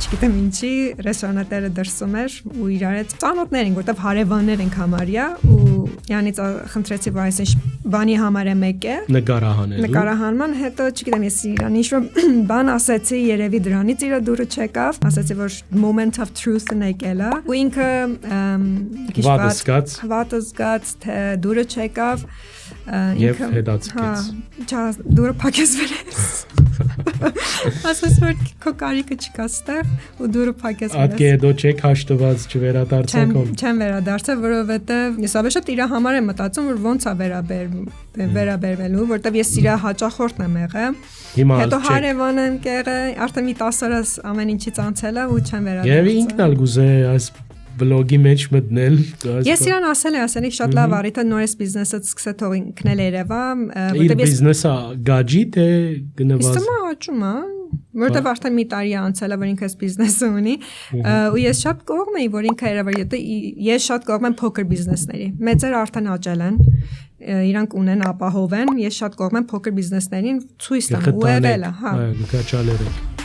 չգիտեմ ինչի, ռեստորանատերը դրսում էր ու իրար հետ ծանոթներ ենք, որտեվ հարևաններ ենք համարյա ու յանից խնդրեցի, որ այս ինչ բանի համար է մեկ է նկարահանման, հետո չգիտեմ ես իրան ինչ-որ բան ասեցի, երևի դրանից իր դուրը չեկավ, ասեցի, որ moment of truth-ն եկել է ու ինքը վատը զգաց, թե դուրը չեկավ Եվ հետացկեց դուրը փակեց վերես ասես որ քո կարիքը չկա ստեղ ու դուրը փակեց վերես Ատկե հետո չեք հաշտված չվերադարձակոն Չեմ վերադարձել, որովհետև ես ավելի շատ իր համար եմ մտածում, որ ոնց է վերաբերվելու, որտեվ ես իր հաճախորդն եմ եղել Հետո հարևան եմ եղել, արդեն մի 10 օրս ամեն ինչից անցել է ու չեմ վերադարձել Եվ ինքն էլ գուզե այս բլոգի մեջ մտնել Ես իրան ասել շատ լավ առիթ է նորից բիզնեսը սկսե թող ինքն էլ երևա Իր բիզնեսը գաջի թե գնված Իսկ մա աճում է որտեվ արդեն մի տարի անցել է որ ինքը այս բիզնեսը ունի ու ես շատ կողմ եի որ ինքը երևա ես շատ կողմ եմ փոքր բիզնեսների մեծերը արդեն աճել են իրանք ունեն ապահով են ես շատ կողմ եմ փոքր բիզնեսներին ցույց տամ ու եղել է գաչալերեք